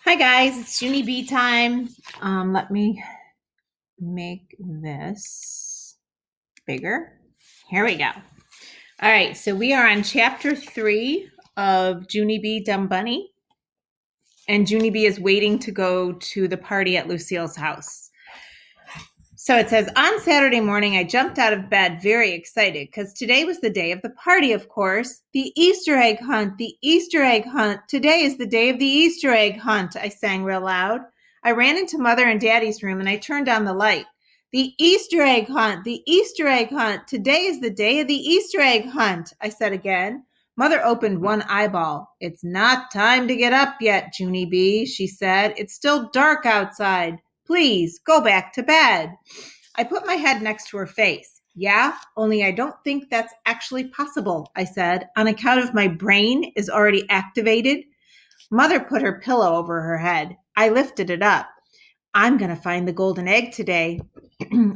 Hi guys, it's Junie B time. Let me make this bigger. Here we go. All right, so we are on chapter 3 of Junie B Dumb Bunny, and Junie B is waiting to go to the party at Lucille's house. So it says, on Saturday morning, I jumped out of bed very excited because today was the day of the party, of course. The Easter egg hunt, the Easter egg hunt. Today is the day of the Easter egg hunt, I sang real loud. I ran into Mother and Daddy's room and I turned on the light. The Easter egg hunt, the Easter egg hunt. Today is the day of the Easter egg hunt, I said again. Mother opened one eyeball. It's not time to get up yet, Junie B, she said. It's still dark outside. Please go back to bed. I put my head next to her face. Yeah, only I don't think that's actually possible, I said, on account of my brain is already activated. Mother put her pillow over her head. I lifted it up. I'm going to find the golden egg today,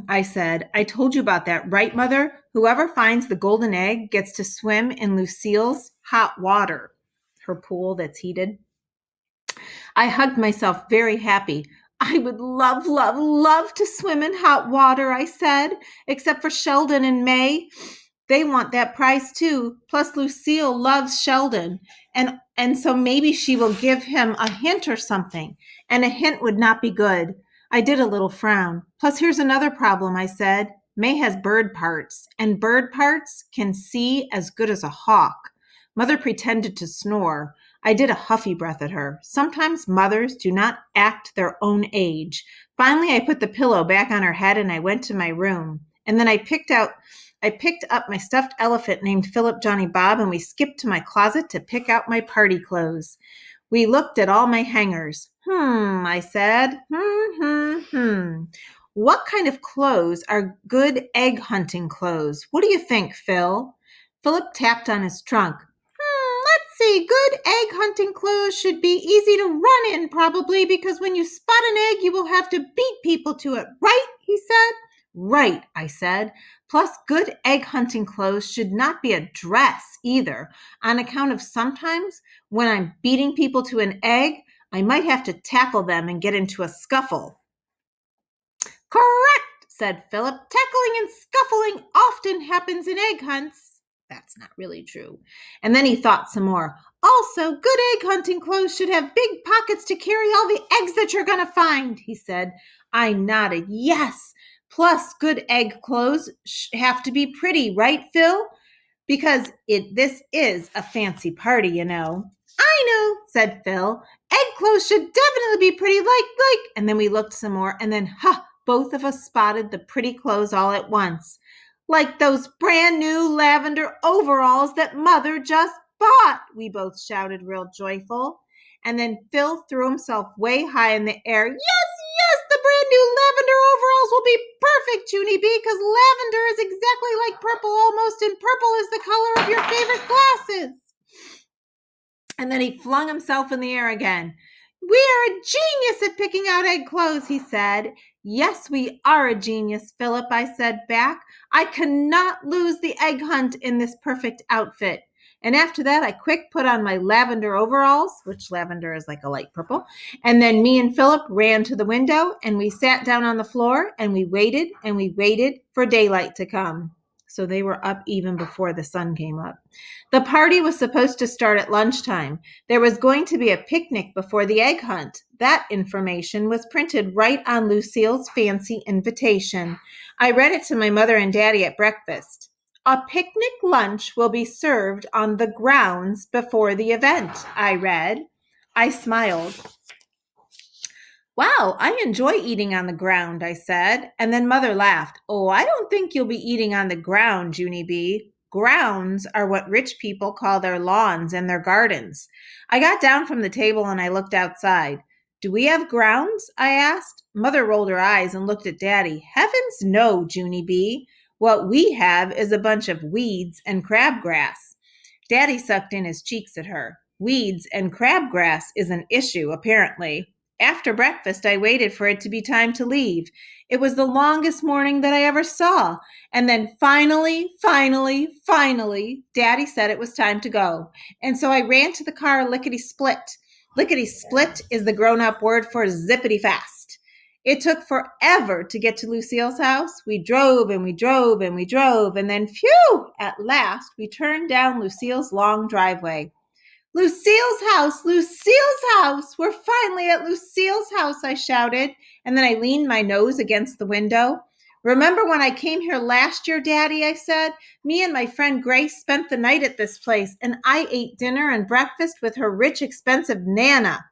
I said. I told you about that, right, Mother? Whoever finds the golden egg gets to swim in Lucille's hot water, her pool that's heated. I hugged myself very happy. I would love, love, love to swim in hot water, I said, except for Sheldon and May. They want that prize too. Plus, Lucille loves Sheldon. And so maybe she will give him a hint or something. And a hint would not be good. I did a little frown. Plus, here's another problem, I said. May has bird parts, and bird parts can see as good as a hawk. Mother pretended to snore. I did a huffy breath at her. Sometimes mothers do not act their own age. Finally, I put the pillow back on her head and I went to my room. And then I picked up my stuffed elephant named Philip Johnny Bob and we skipped to my closet to pick out my party clothes. We looked at all my hangers. I said. What kind of clothes are good egg hunting clothes? What do you think, Phil? Philip tapped on his trunk. Let's see, good egg hunting clothes should be easy to run in, probably, because when you spot an egg, you will have to beat people to it, right? He said. Right, I said. Plus, good egg hunting clothes should not be a dress either, on account of sometimes when I'm beating people to an egg, I might have to tackle them and get into a scuffle. Correct, said Philip. Tackling and scuffling often happens in egg hunts. That's not really true. And then he thought some more. Also, good egg hunting clothes should have big pockets to carry all the eggs that you're going to find, he said. I nodded. Yes. Plus, good egg clothes have to be pretty, right, Phil? Because this is a fancy party, you know. I know, said Phil. Egg clothes should definitely be pretty, like. And then we looked some more, and then, both of us spotted the pretty clothes all at once. Like those brand new lavender overalls that Mother just bought, we both shouted real joyful. And then Phil threw himself way high in the air. Yes, the brand new lavender overalls will be perfect, Junie B, because lavender is exactly like purple almost, and purple is the color of your favorite glasses. And then he flung himself in the air again. We are a genius at picking out egg clothes, he said. Yes, we are a genius, Philip, I said back. I cannot lose the egg hunt in this perfect outfit. And after that, I quick put on my lavender overalls, which lavender is like a light purple. And then me and Philip ran to the window and we sat down on the floor and we waited for daylight to come. So they were up even before the sun came up. The party was supposed to start at lunchtime. There was going to be a picnic before the egg hunt. That information was printed right on Lucille's fancy invitation. I read it to my mother and daddy at breakfast. A picnic lunch will be served on the grounds before the event, I read. I smiled. Wow, I enjoy eating on the ground, I said. And then Mother laughed. Oh, I don't think you'll be eating on the ground, Junie B. Grounds are what rich people call their lawns and their gardens. I got down from the table and I looked outside. Do we have grounds? I asked. Mother rolled her eyes and looked at Daddy. Heavens no, Junie B. What we have is a bunch of weeds and crabgrass. Daddy sucked in his cheeks at her. Weeds and crabgrass is an issue, apparently. After breakfast, I waited for it to be time to leave. It was the longest morning that I ever saw. And then finally, Daddy said it was time to go. And so I ran to the car lickety-split. Lickety-split is the grown-up word for zippity-fast. It took forever to get to Lucille's house. We drove and we drove and we drove, and then, phew, at last, we turned down Lucille's long driveway. Lucille's house, Lucille's house. We're finally at Lucille's house, I shouted, and then I leaned my nose against the window. Remember when I came here last year, Daddy, I said? Me and my friend Grace spent the night at this place, and I ate dinner and breakfast with her rich, expensive Nana.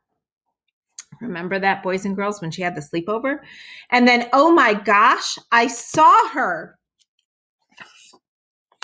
Remember that, boys and girls, when she had the sleepover? And then, oh my gosh, I saw her.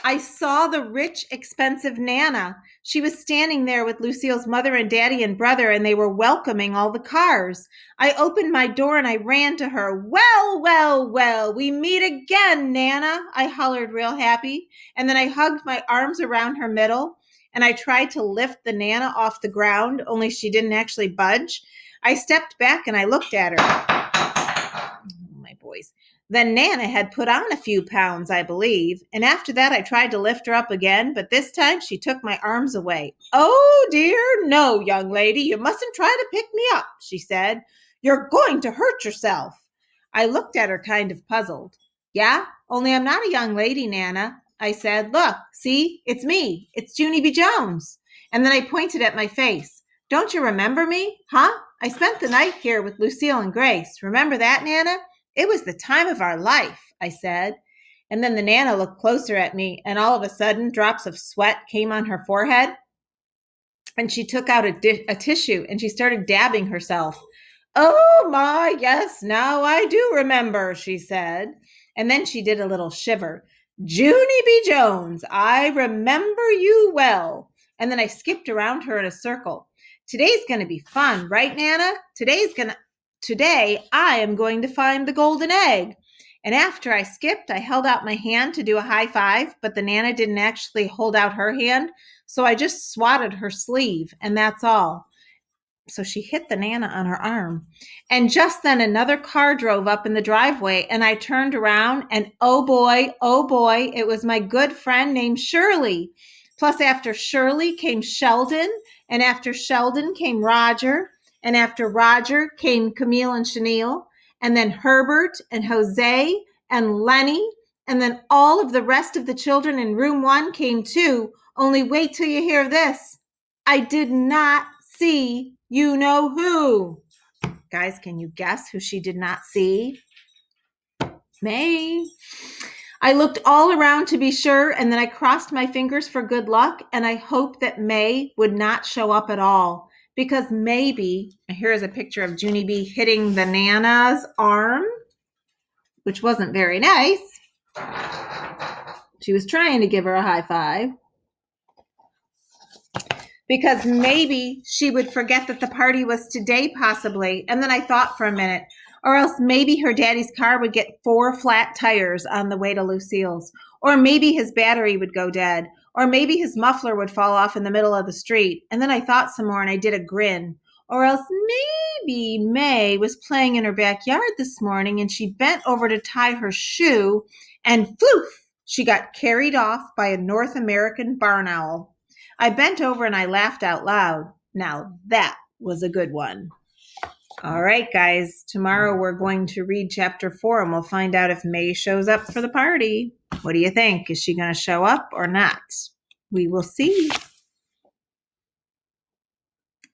I saw the rich, expensive Nana. She was standing there with Lucille's mother and daddy and brother, and they were welcoming all the cars. I opened my door and I ran to her. Well, well, well, we meet again, Nana, I hollered real happy. And then I hugged my arms around her middle, and I tried to lift the Nana off the ground, only she didn't actually budge. I stepped back and I looked at her. Oh, my boys. Then Nana had put on a few pounds, I believe, and after that I tried to lift her up again, but this time she took my arms away. Oh dear, no, young lady, you mustn't try to pick me up, she said. You're going to hurt yourself. I looked at her kind of puzzled. Yeah, only I'm not a young lady, Nana, I said. Look, see, it's me. It's Junie B. Jones. And then I pointed at my face. Don't you remember me? Huh? I spent the night here with Lucille and Grace. Remember that, Nana? It was the time of our life, I said. And then the Nana looked closer at me, and all of a sudden, drops of sweat came on her forehead. And she took out a tissue, and she started dabbing herself. Oh my, yes, now I do remember, she said. And then she did a little shiver. Junie B. Jones, I remember you well. And then I skipped around her in a circle. Today's going to be fun, right, Nana? Today, I am going to find the golden egg. And after I skipped, I held out my hand to do a high five, but the Nana didn't actually hold out her hand, so I just swatted her sleeve, and that's all. So she hit the Nana on her arm. And just then another car drove up in the driveway, and I turned around, and oh boy, it was my good friend named Shirley. Plus, after Shirley came Sheldon, and after Sheldon came Roger, and after Roger came Camille and Chenille, and then Herbert and Jose and Lenny, and then all of the rest of the children in room 1 came too. Only wait till you hear this. I did not see you know who. Guys, can you guess who she did not see? May. I looked all around to be sure, and then I crossed my fingers for good luck, and I hoped that May would not show up at all. Because maybe, here is a picture of Junie B hitting the Nana's arm, which wasn't very nice. She was trying to give her a high five. Because maybe she would forget that the party was today, possibly. And then I thought for a minute, or else maybe her daddy's car would get 4 flat tires on the way to Lucille's. Or maybe his battery would go dead. Or maybe his muffler would fall off in the middle of the street. And then I thought some more and I did a grin. Or else maybe May was playing in her backyard this morning and she bent over to tie her shoe and floof, she got carried off by a North American barn owl. I bent over and I laughed out loud. Now that was a good one. All right, guys. Tomorrow we're going to read chapter 4 and we'll find out if May shows up for the party. What do you think? Is she going to show up or not? We will see.